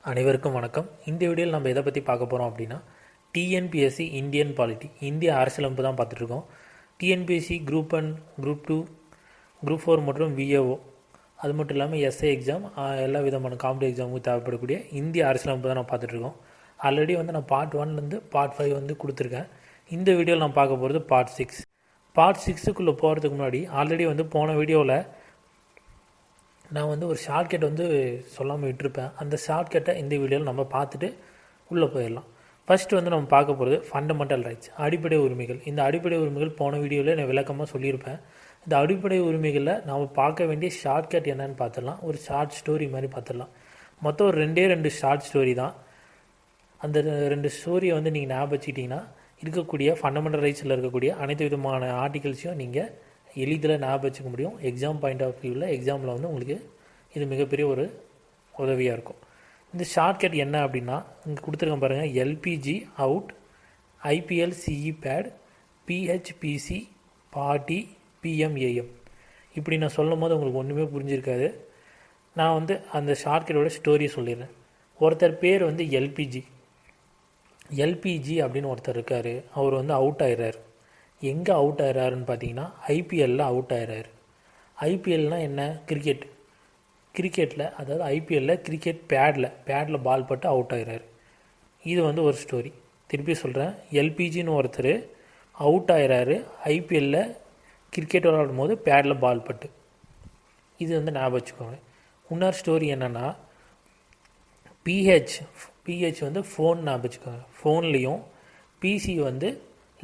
அனைவருக்கும் வணக்கம். இந்த வீடியோவில் நம்ம எதை பற்றி பார்க்க போகிறோம் அப்படின்னா டிஎன்பிஎஸ்சி இந்தியன் பாலிட்டி இந்திய அரசியலமைப்பு தான் பார்த்துட்ருக்கோம். டிஎன்பிஎஸ்சி குரூப் 1, குரூப் 2, குரூப் 4 மற்றும் V.A.O அது மட்டும் இல்லாமல் எஸ்ஏ எக்ஸாம் எல்லா விதமான காம்படிட்டிவ் எக்ஸாமுக்கு தேவைப்படக்கூடிய இந்திய அரசியலமைப்பு தான் நான் பார்த்துட்ருக்கோம். ஆல்ரெடி நான் பார்ட் 1லேருந்து பார்ட் 5 கொடுத்துருக்கேன். இந்த வீடியோவில் நான் பார்க்க போகிறது பார்ட் 6. பார்ட் 6க்குள்ளே போகிறதுக்கு முன்னாடி ஆல்ரெடி போன வீடியோவில் நான் ஒரு ஷார்ட்கட் சொல்லாமல் விட்டுருப்பேன். அந்த ஷார்ட்கட்டை இந்த வீடியோவில் நம்ம பார்த்துட்டு உள்ளே போயிடலாம். ஃபஸ்ட்டு நம்ம பார்க்க போகிறது ஃபண்டமெண்டல் ரைட்ஸ், அடிப்படை உரிமைகள். இந்த அடிப்படை உரிமைகள் போன வீடியோவில் நான் விளக்கமாக சொல்லியிருப்பேன். இந்த அடிப்படை உரிமைகளில் நாம் பார்க்க வேண்டிய ஷார்ட்கட் என்னன்னு பார்த்துடலாம். ஒரு ஷார்ட் ஸ்டோரி மாதிரி பார்த்துடலாம். மொத்தம் ஒரு 2 ஷார்ட் ஸ்டோரி தான். அந்த 2 ஸ்டோரியை நீங்கள் ஞாபகம் வச்சுக்கிட்டிங்கன்னா இருக்கக்கூடிய ஃபண்டமெண்டல் ரைட்ஸில் இருக்கக்கூடிய அனைத்து விதமான ஆர்டிகல்ஸையும் நீங்கள் எளிதில் ஞாபகம் வச்சுக்க முடியும். எக்ஸாம் பாயிண்ட் ஆஃப் வியூவில் எக்ஸாமில் உங்களுக்கு இது மிகப்பெரிய ஒரு உதவியாக இருக்கும். இந்த ஷார்ட்கட் என்ன அப்படின்னா இங்கே கொடுத்துருக்கேன் பாருங்கள். எல்பிஜி அவுட், ஐபிஎல் சிஇ பேட், பிஹெச்பிசி பார்ட்டி, பிஎம்ஏஎம். இப்படி நான் சொல்லும் போது உங்களுக்கு ஒன்றுமே புரிஞ்சிருக்காது. நான் அந்த ஷார்ட்கட்டோட ஸ்டோரியை சொல்லிடுறேன். ஒருத்தர் பேர் எல்பிஜி அப்படின்னு ஒருத்தர் இருக்கார். அவர் அவுட் ஆயிடுறாரு. எங்கே அவுட் ஆகிறாருன்னு பார்த்தீங்கன்னா ஐபிஎல்லில் அவுட் ஆகிறாரு. ஐபிஎல்னால் என்ன? கிரிக்கெட்டில், அதாவது ஐபிஎல்லில் கிரிக்கெட் பேடில் பால் பட்டு அவுட் ஆகிறாரு. இது ஒரு ஸ்டோரி. திருப்பி சொல்கிறேன். எல்பிஜின்னு ஒருத்தர் அவுட் ஆகிறாரு ஐபிஎல்லில் கிரிக்கெட் விளையாடும் போது பேடில் பால் பட்டு. இது ஞாபகம் வச்சுக்கோங்க. இன்னொரு ஸ்டோரி என்னென்னா பிஹெச் ஃபோன் ஞாபகம் வச்சுக்கோங்க. ஃபோன்லேயும் பிசி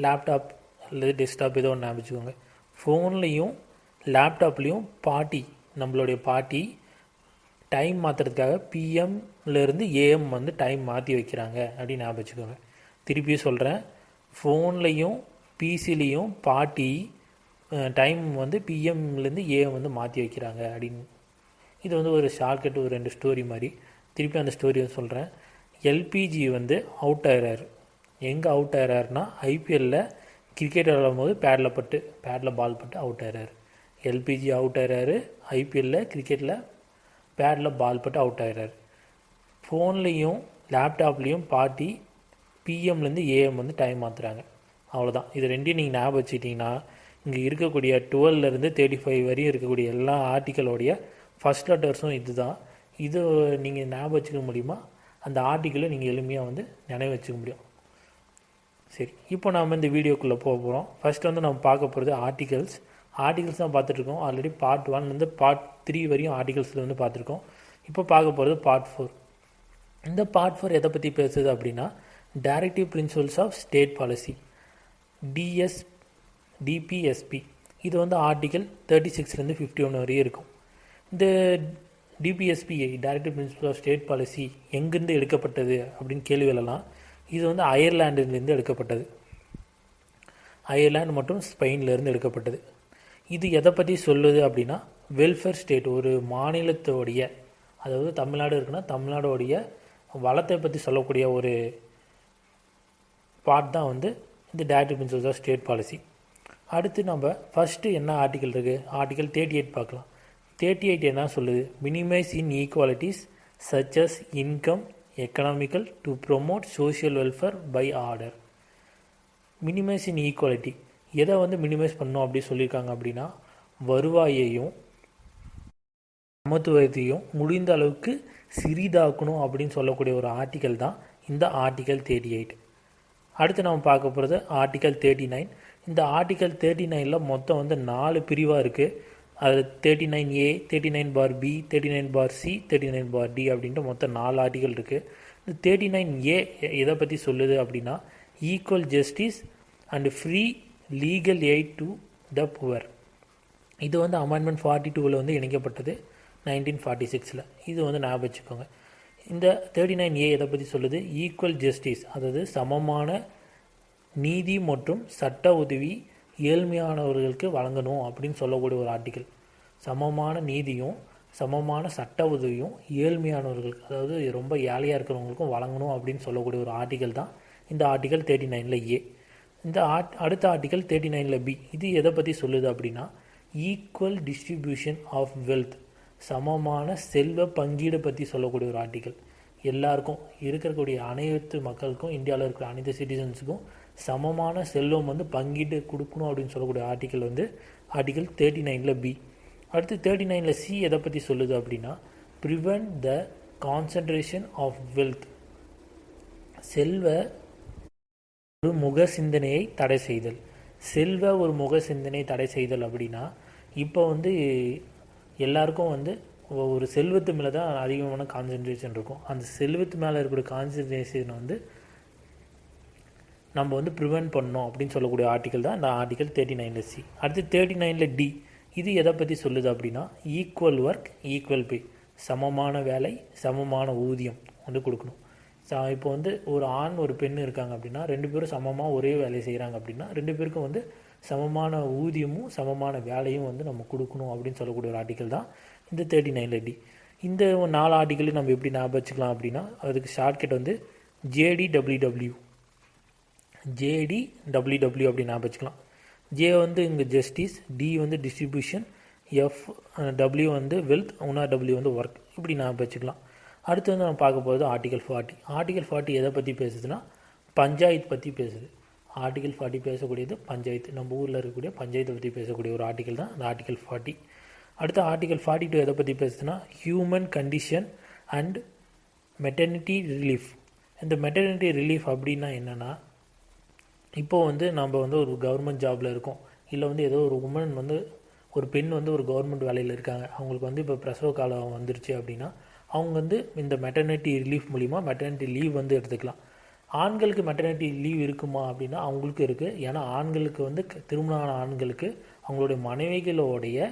லேப்டாப் அல்லது டெஸ்க்டாப் ஏதோ ஒன்று ஞாபகம் வச்சுக்கோங்க. ஃபோன்லேயும் லேப்டாப்லேயும் நம்மளுடைய பார்ட்டி டைம் மாற்றுறதுக்காக பிஎம்லேருந்து ஏஎம் டைம் மாற்றி வைக்கிறாங்க அப்படின்னு ஞாபகம் வச்சுக்கோங்க. திருப்பியும் சொல்கிறேன். ஃபோன்லேயும் பிசிலேயும் பார்ட்டி டைம் பிஎம்லேருந்து ஏஎம் மாற்றி வைக்கிறாங்க அப்படின்னு. இது ஒரு ஷார்ட்கட், ஒரு 2 ஸ்டோரி மாதிரி. திருப்பி அந்த ஸ்டோரியை சொல்கிறேன். எல்பிஜி அவுட் ஆகிறாரு. எங்கே அவுட் ஆகிறாருன்னா ஐபிஎல்லில் கிரிக்கெட் விளையாடும் போது பேடில் பால் பட்டு அவுட் ஆகிறாரு. எல்பிஜி அவுட் ஆகிறாரு ஐபிஎல்லில் கிரிக்கெட்டில் பேடில் பால் பட்டு அவுட் ஆகிறாரு. ஃபோன்லேயும் லேப்டாப்லேயும் பார்ட்டி பிஎம்லேருந்து ஏஎம் டைம் மாற்றுறாங்க. அவ்வளோதான். இது 2 நீங்கள் ஞாபகம் வச்சுக்கிட்டிங்கன்னா இங்கே இருக்கக்கூடிய 12லேருந்து 35 வரையும் இருக்கக்கூடிய எல்லா ஆர்டிக்கலோடைய ஃபஸ்ட் லெட்டர்ஸும் இது தான். இது நீங்கள் ஞாபகம் வச்சுக்க முடியுமா? அந்த ஆர்டிக்கலை நீங்கள் எளிமையாக நினைவு வச்சுக்க முடியும். சரி, இப்போ நாம் இந்த வீடியோக்குள்ளே போக போகிறோம். ஃபஸ்ட்டு நம்ம பார்க்க போகிறது ஆர்டிகல்ஸ் தான் பார்த்துட்ருக்கோம். ஆல்ரெடி பார்ட் 1லேருந்து பார்ட் 3 வரையும் ஆர்டிகல்ஸில் பார்த்துருக்கோம். இப்போ பார்க்க போகிறது பார்ட் 4. இந்த பார்ட் 4 எதை பற்றி பேசுது அப்படின்னா directive principles of state policy, DPSP. இது ஆர்டிகல் 36லேருந்து 51 வரையும் இருக்கும். இந்த DPSP, directive principle of state policy, எங்கேருந்து எடுக்கப்பட்டது அப்படின்னு கேள்வி எழலாம். இது அயர்லாண்டிலிருந்து எடுக்கப்பட்டது. அயர்லாந்து மற்றும் ஸ்பெயின்லேருந்து எடுக்கப்பட்டது. இது எதை பற்றி சொல்லுது அப்படின்னா வெல்ஃபேர் ஸ்டேட், ஒரு மாநிலத்தோடைய, அதாவது தமிழ்நாடு இருக்குன்னா தமிழ்நாடோடைய வளத்தை பற்றி சொல்லக்கூடிய ஒரு பார்ட் தான் இந்த directive principles of state policy. அடுத்து நம்ம ஃபஸ்ட்டு என்ன ஆர்டிக்கல் இருக்குது? ஆர்டிக்கல் 38 பார்க்கலாம். 38 என்ன சொல்லுது? Minimise inequalities such as income, economical to promote social welfare by order. Minimise inequality எதை மினிமைஸ் பண்ணோம் அப்படி சொல்லியிருக்காங்க அப்படின்னா வருவாயையும் சமத்துவத்தையும் முடிந்த அளவுக்கு சிறிதாக்கணும் அப்படின்னு சொல்லக்கூடிய ஒரு ஆர்டிக்கல் தான் இந்த ஆர்டிக்கல் 38. அடுத்து நம்ம பார்க்க போகிறது ஆர்டிக்கல் 39. இந்த ஆர்டிக்கல் 39ல் மொத்தம் 4 பிரிவாக இருக்குது. அது 39A, 39(b), 39(c), 39(d) அப்படின்ட்டு மொத்தம் 4 ஆர்டிக்கல் இருக்குது. இந்த 39A எதை பற்றி சொல்லுது அப்படின்னா equal justice and free legal eight to the poor. இது அமெண்ட்மெண்ட் 42ல் இணைக்கப்பட்டது 1946. இது ஞாபகம் வச்சுக்கோங்க. இந்த 39A எதை பற்றி சொல்லுது? ஈக்குவல் ஜஸ்டிஸ், அதாவது சமமான நீதி மற்றும் சட்ட உதவி ஏழ்மையானவர்களுக்கு வழங்கணும் அப்படின்னு சொல்லக்கூடிய ஒரு ஆர்டிக்கல். சமமான நீதியும் சமமான சட்ட உதவியும் ஏழ்மையானவர்களுக்கு, அதாவது ரொம்ப ஏழையாக இருக்கிறவங்களுக்கும் வழங்கணும் அப்படின்னு சொல்லக்கூடிய ஒரு ஆர்டிக்கல் தான் இந்த ஆர்டிக்கல் 39A. இந்த அடுத்த ஆர்டிக்கல் 39B. இது எதை பற்றி சொல்லுது அப்படின்னா ஈக்குவல் டிஸ்ட்ரிபியூஷன் ஆஃப் வெல்த், சமமான செல்வ பங்கீடு பற்றி சொல்லக்கூடிய ஒரு ஆர்டிக்கல். எல்லாருக்கும் இருக்கக்கூடிய அனைத்து மக்களுக்கும், இந்தியாவில் இருக்கிற அனைத்து சிட்டிசன்ஸுக்கும் சமமான செல்வம் வந்து பங்கிட்டு கொடுக்கணும் அப்படின்னு சொல்லக்கூடிய ஆர்டிக்கல் வந்து ஆர்டிக்கல் 39 பி. அடுத்து 39 சி எதை பற்றி சொல்லுது அப்படின்னா, prevent the concentration of wealth, செல்வ ஒரு முக சிந்தனையை தடை செய்தல். செல்வ ஒரு முக சிந்தனை தடை செய்தல் அப்படின்னா, இப்போ வந்து எல்லாருக்கும் வந்து ஒரு செல்வத்து மேலே தான் அதிகமான கான்சன்ட்ரேஷன் இருக்கும். அந்த செல்வத்து மேலே இருக்கிற கான்சன்ட்ரேஷனை வந்து நம்ம வந்து ப்ரிவென்ட் பண்ணோம் அப்படின்னு சொல்லக்கூடிய ஆர்டிக்கல் தான் இந்த ஆர்டிக்கல் 39 சி. அடுத்து 39 டி, இது எதை பற்றி சொல்லுது அப்படின்னா, ஈக்குவல் ஒர்க் ஈக்குவல் பே, சமமான வேலை சமமான ஊதியம் வந்து கொடுக்கணும். இப்போ வந்து ஒரு ஆண் ஒரு பெண் இருக்காங்க அப்படின்னா, 2 பேரும் சமமாக ஒரே வேலையை செய்கிறாங்க அப்படின்னா 2 பேருக்கும் வந்து சமமான ஊதியமும் சமமான வேலையும் வந்து நம்ம கொடுக்கணும் அப்படின்னு சொல்லக்கூடிய ஒரு ஆர்டிக்கல் தான் இந்த 39 டி. இந்த 4 ஆர்டிக்கலையும் நம்ம எப்படி ஞாபகம் வச்சுக்கலாம் அப்படின்னா, அதுக்கு ஷார்ட்கட் வந்து JDWW அப்படி ஞாபகம் வச்சுக்கலாம். ஜே வந்து இங்கே ஜஸ்டிஸ், டி வந்து டிஸ்ட்ரிபியூஷன், டபிள்யூ வந்து வெல்த், டபிள்யூ வந்து ஒர்க், இப்படி ஞாபகம் வச்சுக்கலாம். அடுத்து வந்து நம்ம பார்க்க போகிறது ஆர்டிகல் 40. ஆர்டிகல் 40 எதை பற்றி பேசுதுன்னா, பஞ்சாயத்து பற்றி பேசுது. ஆர்டிகல் 40 பேசக்கூடியது பஞ்சாயத்து, நம்ம ஊரில் இருக்கக்கூடிய பஞ்சாயத்தை பற்றி பேசக்கூடிய ஒரு ஆர்டிகல் தான் இந்த ஆர்டிகல் 40. அடுத்து ஆர்டிகல் 42 எதை பற்றி பேசுதுன்னா, human condition and maternity relief. இந்த மெட்டர்னிட்டி ரிலீஃப் அப்படின்னா என்னென்னா, இப்போது வந்து நம்ம வந்து ஒரு கவர்மெண்ட் ஜாபில் இருக்கோம், இல்லை வந்து ஏதோ ஒரு உமன் வந்து ஒரு பெண் வந்து ஒரு கவர்மெண்ட் வேலையில் இருக்காங்க, அவங்களுக்கு வந்து இப்போ பிரசவ காலம் வந்துருச்சு அப்படின்னா அவங்க வந்து இந்த மெட்டர்னிட்டி ரிலீஃப் மூலிமா மெட்டர்னிட்டி லீவ் வந்து எடுத்துக்கலாம். ஆண்களுக்கு மெட்டர்னிட்டி லீவ் இருக்குமா அப்படின்னா அவங்களுக்கு இருக்குது. ஏன்னா ஆண்களுக்கு வந்து திருமணமான ஆண்களுக்கு அவங்களுடைய மனைவிகளுடைய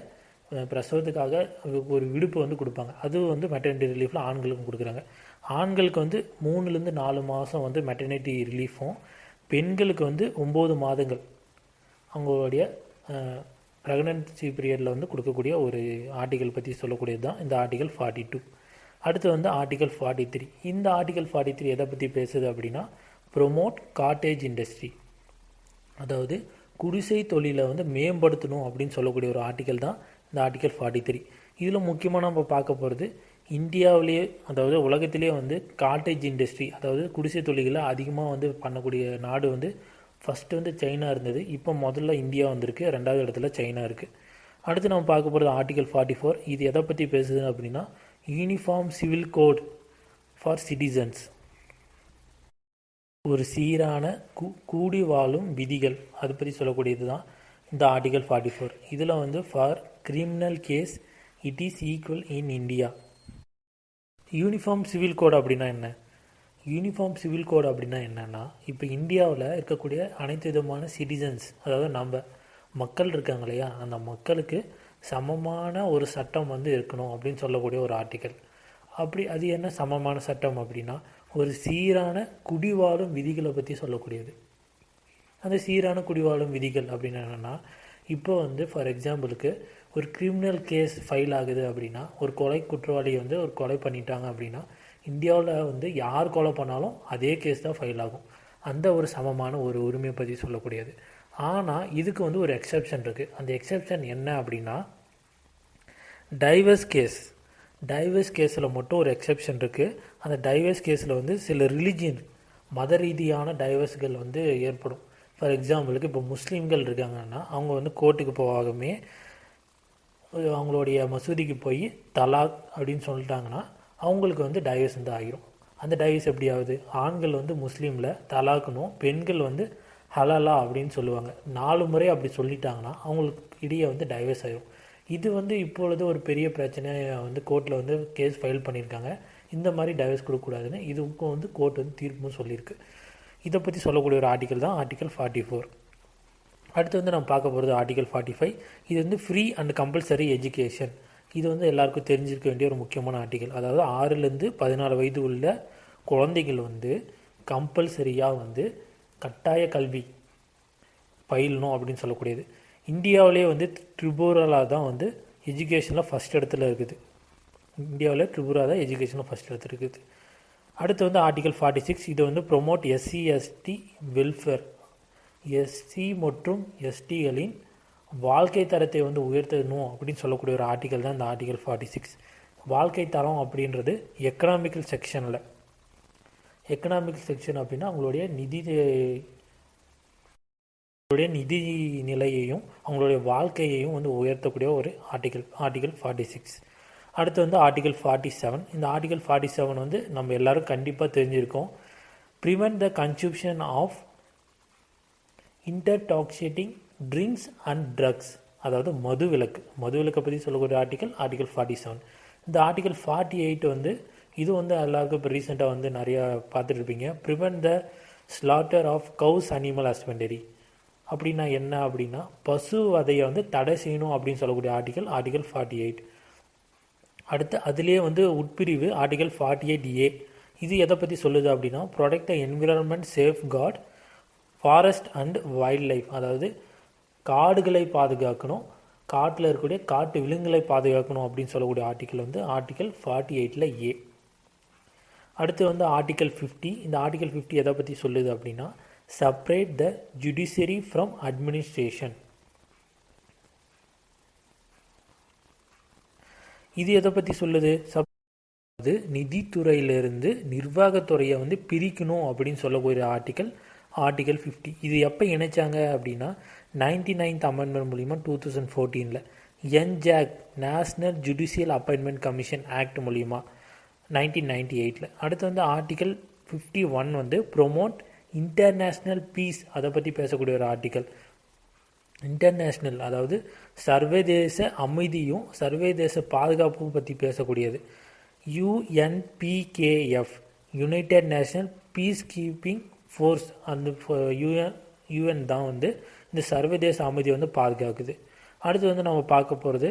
பிரசவத்துக்காக ஒரு விடுப்பு வந்து கொடுப்பாங்க. அது வந்து மெட்டர்னிட்டி ரிலீஃபில் ஆண்களுக்கும் கொடுக்குறாங்க. ஆண்களுக்கு வந்து 3லேருந்து 4 மாதம் வந்து மெட்டர்னிட்டி ரிலீஃபும், பெண்களுக்கு வந்து 9 மாதங்கள் அவங்களுடைய ப்ரெக்னன்சி பீரியடில் வந்து கொடுக்கக்கூடிய ஒரு ஆர்டிக்கல் பற்றி சொல்லக்கூடியது தான் இந்த ஆர்டிக்கல் 42. அடுத்து வந்து ஆர்டிக்கல் 43. இந்த ஆர்டிக்கல் 43 எதை பற்றி பேசுது அப்படின்னா, ப்ரொமோட் காட்டேஜ் இண்டஸ்ட்ரி, அதாவது குடிசை தொழிலை வந்து மேம்படுத்தணும் அப்படின்னு சொல்லக்கூடிய ஒரு ஆர்டிக்கல் தான் இந்த ஆர்டிக்கல் 43. இதில் முக்கியமாக நம்ம பார்க்க போகிறது, இந்தியாவிலேயே அதாவது உலகத்திலே வந்து காட்டேஜ் இண்டஸ்ட்ரி, அதாவது குடிசை தொழில்களை அதிகமாக வந்து பண்ணக்கூடிய நாடு வந்து ஃபஸ்ட்டு வந்து சைனா இருந்தது. இப்போ முதல்ல இந்தியா வந்திருக்கு, 2வது இடத்துல சைனா இருக்குது. அடுத்து நம்ம பார்க்க போகிறது ஆர்டிக்கல் 44. இது எதை பற்றி பேசுது அப்படின்னா, uniform civil code for citizens, ஒரு சீரான கூடி வாழும் விதிகள், அதை பற்றி சொல்லக்கூடியது தான் இந்த ஆர்டிக்கல் 44. இதில் வந்து for criminal case it is equal in India. Uniform civil code அப்படின்னா என்ன? யூனிஃபார்ம் சிவில் கோட் அப்படின்னா என்னென்னா, இப்போ இந்தியாவில் இருக்கக்கூடிய அனைத்து விதமான சிட்டிசன்ஸ், அதாவது நம்ம மக்கள் இருக்காங்க இல்லையா, அந்த மக்களுக்கு சமமான ஒரு சட்டம் வந்து இருக்கணும் அப்படின்னு சொல்லக்கூடிய ஒரு ஆர்டிக்கல். அப்படி அது என்ன சமமான சட்டம் அப்படின்னா, ஒரு சீரான குடிவாழும் விதிகளை பற்றி சொல்லக்கூடியது. அந்த சீரான குடிவாழும் விதிகள் அப்படின்னு என்னென்னா, இப்போ வந்து ஃபார் எக்ஸாம்பிளுக்கு ஒரு கிரிமினல் கேஸ் ஃபைல் ஆகுது அப்படின்னா, ஒரு கொலை குற்றவாளி வந்து ஒரு கொலை பண்ணிட்டாங்க அப்படின்னா, இந்தியாவில் வந்து யார் கொலை பண்ணாலும் அதே கேஸ் தான் ஃபைல் ஆகும். அந்த ஒரு சமமான ஒரு உரிமையை பற்றி சொல்லக்கூடியது. ஆனால் இதுக்கு வந்து ஒரு எக்ஸப்ஷன் இருக்குது. அந்த எக்ஸப்ஷன் என்ன அப்படின்னா, டைவர்ஸ் கேஸில் மட்டும் ஒரு எக்ஸப்ஷன் இருக்குது. அந்த டைவர்ஸ் கேஸில் வந்து சில ரிலிஜியன் மத ரீதியான டைவர்ஸ்கள் வந்து ஏற்படும். ஃபார் எக்ஸாம்பிளுக்கு இப்போ முஸ்லீம்கள் இருக்காங்கன்னா, அவங்க வந்து கோர்ட்டுக்கு போகாமே அவங்களுடைய மசூதிக்கு போய் தலாக் அப்படின்னு சொல்லிட்டாங்கன்னா அவங்களுக்கு வந்து டைவர்ஸ் வந்து ஆகிரும். அந்த டைவர்ஸ் எப்படி ஆகுது? ஆண்கள் வந்து முஸ்லீமில் தலாக்கணும், பெண்கள் வந்து ஹலாலா அப்படின்னு சொல்லுவாங்க. 4 முறை அப்படி சொல்லிட்டாங்கன்னா அவங்களுக்கு இடையே வந்து டைவர்ஸ் ஆகிரும். இது வந்து இப்பொழுது ஒரு பெரிய பிரச்சனையை வந்து கோர்ட்டில் வந்து கேஸ் ஃபைல் பண்ணியிருக்காங்க. இந்த மாதிரி டைவர்ஸ் கொடுக்கக்கூடாதுன்னு இதுக்கும் வந்து கோர்ட் வந்து தீர்ப்பும் சொல்லியிருக்கு. இதை பற்றி சொல்லக்கூடிய ஒரு ஆர்டிக்கல் தான் ஆர்டிக்கல் 44. அடுத்து வந்து நம்ம பார்க்க போகிறது ஆர்டிக்கல் 45. இது வந்து ஃப்ரீ அண்ட் கம்பல்சரி எஜுகேஷன். இது வந்து எல்லாருக்கும் தெரிஞ்சிருக்க வேண்டிய ஒரு முக்கியமான ஆர்டிக்கல். அதாவது 6லேருந்து 14 வயது உள்ள குழந்தைகள் வந்து கம்பல்சரியாக வந்து கட்டாய கல்வி பயிலணும் அப்படின்னு சொல்லக்கூடியது. இந்தியாவிலே வந்து ட்ரிபுரா தான் வந்து எஜுகேஷனில் ஃபஸ்ட் இடத்துல இருக்குது. இந்தியாவில் ட்ரிபுரா தான் எஜுகேஷனில் ஃபஸ்ட் இடத்துல இருக்குது. அடுத்து வந்து ஆர்டிக்கல் 46. இது வந்து promote SC ST welfare, SC மற்றும் எஸ்டிகளின் வாழ்க்கை தரத்தை வந்து உயர்த்தணும் அப்படின்னு சொல்லக்கூடிய ஒரு ஆர்டிக்கல் தான் இந்த ஆர்டிக்கல் 46. வாழ்க்கை தரம் அப்படின்றது எக்கனாமிக்கல் செக்ஷனில் எக்கனாமிக் செக்ஷன் அப்படின்னா அவங்களுடைய நிதி நிலையையும் அவங்களுடைய வாழ்க்கையையும் வந்து உயர்த்தக்கூடிய ஒரு ஆர்டிகல் 46. அடுத்து வந்து ஆர்டிகல் 47. இந்த ஆர்டிகல் 47 வந்து நம்ம எல்லாரும் கண்டிப்பாக தெரிஞ்சிருக்கோம். Prevent the consumption of intoxicating drinks and drugs, அதாவது மதுவிலக்கை பற்றி சொல்லக்கூடிய ஆர்டிகல் 47. இந்த ஆர்டிகல் 48 வந்து இது வந்து எல்லாருக்கும் இப்போ ரீசெண்டாக வந்து நிறையா பார்த்துட்டு இருப்பீங்க. Prevent the slaughter of cows animal husbandry அப்படின்னா என்ன அப்படின்னா பசு வதையை வந்து தடை செய்யணும் அப்படின்னு சொல்லக்கூடிய ஆர்டிகல் 48. அடுத்து அதுலேயே வந்து உட்பிரிவு ஆர்டிகல் 48A. இது எதை பற்றி சொல்லுது அப்படின்னா protect the environment, safe card forest and wild life, அதாவது காடுகளை பாதுகாக்கணும், காட்டில் இருக்கக்கூடிய காட்டு விலங்குகளை பாதுகாக்கணும் அப்படின்னு சொல்லக்கூடிய ஆர்டிக்கல் வந்து ஆர்டிகல் 48A. அடுத்து வந்து ஆர்டிகல் 50. இந்த ஆர்டிகல் 50 எதை பற்றி சொல்லுது அப்படின்னா separate the judiciary from administration. இது எதை பற்றி சொல்லுது? அது நிதித்துறையிலிருந்து நிர்வாகத்துறையை வந்து பிரிக்கணும் அப்படின்னு சொல்லக்கூடிய ஆர்டிகல் 50. இது எப்போ இணைச்சாங்க அப்படின்னா 99th அமெண்ட்மெண்ட் மூலிமா 2014 NJAC national judicial appointment commission act மூலிமா 1998. அடுத்து வந்து ஆர்டிகல் 51 வந்து ப்ரொமோட் இன்டர்நேஷ்னல் பீஸ், அதை பற்றி பேசக்கூடிய ஒரு ஆர்டிகல். இன்டர்நேஷ்னல் அதாவது சர்வதேச அமைதியும் சர்வதேச பாதுகாப்பும் பற்றி பேசக்கூடியது. UNPKF United national piece keeping force, அந்த UN தான் வந்து இந்த சர்வதேச அமைதியை வந்து பாதுகாக்குது. அடுத்து வந்து நம்ம பார்க்க போகிறது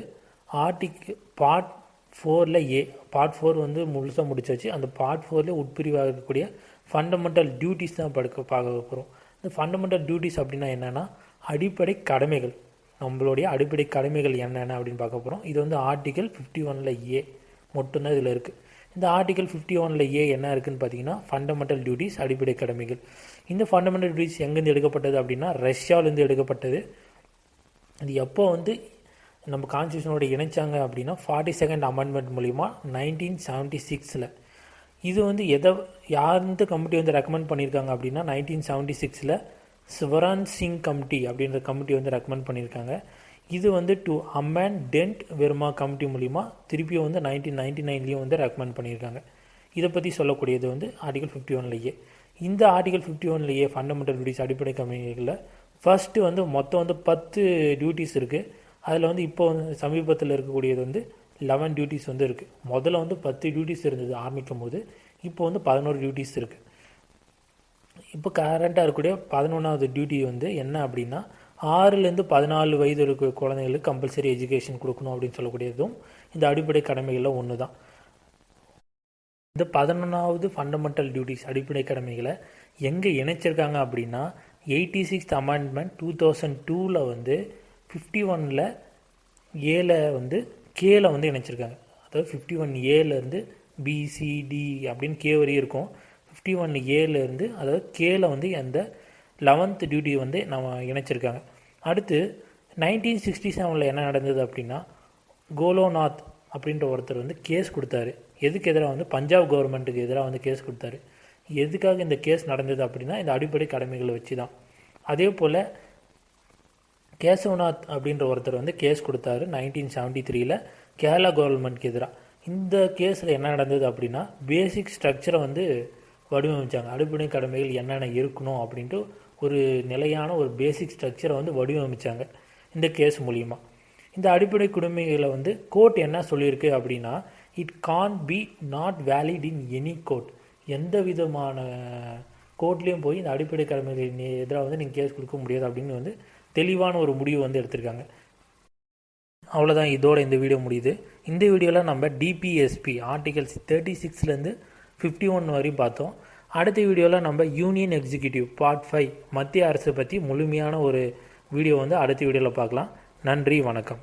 பார்ட் 4A. பார்ட் 4 வந்து முழுசாக முடிச்சாச்சு. அந்த பார்ட் 4 உட்பிரிவாக இருக்கக்கூடிய ஃபண்டமெண்டல் டியூட்டிஸ் தான் பார்க்க போகிறோம். இந்த ஃபண்டமெண்டல் டியூட்டிஸ் அப்படின்னா என்னென்னா அடிப்படை கடமைகள், நம்மளுடைய அடிப்படை கடமைகள் என்னென்ன அப்படின்னு பார்க்க போகிறோம். இது வந்து ஆர்டிகல் 51A மட்டும்தான் இதில் இருக்குது. இந்த ஆர்டிகல் 51A என்ன இருக்குதுன்னு பார்த்தீங்கன்னா ஃபண்டமெண்டல் டியூட்டிஸ், அடிப்படை கடமைகள். இந்த ஃபண்டமெண்டல் டியூட்டிஸ் எங்கேருந்து எடுக்கப்பட்டது அப்படின்னா ரஷ்யாவிலேருந்து எடுக்கப்பட்டது. இது எப்போ வந்து நம்ம கான்ஸ்டியூஷனோட இணைச்சாங்க அப்படின்னா 42nd அமெண்ட்மெண்ட் மூலிமா 1976. இது வந்து யார் கமிட்டி வந்து ரெக்கமெண்ட் பண்ணியிருக்காங்க அப்படின்னா 1976 சிவரான் சிங் கமிட்டி அப்படின்ற கமிட்டி வந்து ரெக்கமெண்ட் பண்ணியிருக்காங்க. இது வந்து to amendment Verma committee மூலிமா திருப்பியும் வந்து 1999 வந்து ரெக்கமெண்ட் பண்ணியிருக்காங்க. இதை பற்றி சொல்லக்கூடியது வந்து ஆர்டிகல் 51A. இந்த ஆர்டிகல் 51A ஃபண்டமெண்டல் டியூட்டிஸ் அடிப்படை கமிட்டிகளில் ஃபஸ்ட்டு வந்து மொத்தம் வந்து 10 டியூட்டிஸ் இருக்குது. அதில் வந்து இப்போ வந்து சமீபத்தில் இருக்கக்கூடியது வந்து 11 டியூட்டிஸ் வந்து இருக்குது. முதல்ல வந்து 10 டியூட்டிஸ் இருந்தது ஆரம்பிக்கும் போது, இப்போ வந்து 11 டியூட்டிஸ் இருக்குது. இப்போ கரண்ட்டாக இருக்கக்கூடிய 11வது டியூட்டி வந்து என்ன அப்படின்னா 6லேருந்து 14 வயது இருக்கிற குழந்தைங்களுக்கு கம்பல்சரி எஜுகேஷன் கொடுக்கணும் அப்படின்னு சொல்லக்கூடியதும் இந்த அடிப்படை கடமைகளில் ஒன்று தான். இந்த 11வது ஃபண்டமெண்டல் டியூட்டிஸ் அடிப்படை கடமைகளை எங்கே இணைச்சிருக்காங்க அப்படின்னா 86th அமெண்ட்மெண்ட் 2002 வந்து 51 ஏல வந்து கேல வந்து இணைச்சிருக்காங்க. அதாவது 51Aலேருந்து BCD அப்படின்னு கே வரையும் இருக்கும். 51Aலேருந்து அதாவது கேல வந்து அந்த 11th டியூட்டி வந்து நம்ம இணைச்சிருக்காங்க. அடுத்து 1967 என்ன நடந்தது அப்படின்னா கோலோநாத் அப்படின்ற ஒருத்தர் வந்து கேஸ் கொடுத்தாரு. எதுக்கு எதிராக வந்து பஞ்சாப் கவர்மெண்ட்டுக்கு எதிராக வந்து கேஸ் கொடுத்தாரு. எதுக்காக இந்த கேஸ் நடந்தது அப்படின்னா இந்த அடிப்படை கடமைகளை வச்சு தான். அதே போல் கேசவநாத் அப்படின்ற ஒருத்தர் வந்து கேஸ் கொடுத்தாரு 1973 கேரளா கவர்மெண்ட்க்கு எதிராக. இந்த கேஸில் என்ன நடந்தது அப்படின்னா பேசிக் ஸ்ட்ரக்சரை வந்து வடிவமைச்சாங்க. அடிப்படை கடமைகள் என்னென்ன இருக்கணும் அப்படின்ட்டு ஒரு நிலையான ஒரு பேசிக் ஸ்ட்ரக்சரை வந்து வடிவமைச்சாங்க இந்த கேஸ் மூலிமா. இந்த அடிப்படை கடமைகளை வந்து கோர்ட் என்ன சொல்லியிருக்கு அப்படின்னா it can be not valid in any court. எந்த விதமான கோர்ட்லேயும் போய் இந்த அடிப்படை கடமைகள் எதிராக வந்து நீங்கள் கேஸ் கொடுக்க முடியாது அப்படின்னு வந்து தெளிவான ஒரு முடிவு வந்து எடுத்திருக்காங்க. அவ்வளோதான், இதோட இந்த வீடியோ முடியுது. இந்த வீடியோவில் நம்ம DPSP ஆர்டிகல்ஸ் 36லேருந்து 51 வரையும் பார்த்தோம். அடுத்த வீடியோவில் நம்ம யூனியன் எக்ஸிக்யூட்டிவ் பார்ட் 5 மத்திய அரசை பற்றி முழுமையான ஒரு வீடியோ வந்து அடுத்த வீடியோவில் பார்க்கலாம். நன்றி, வணக்கம்.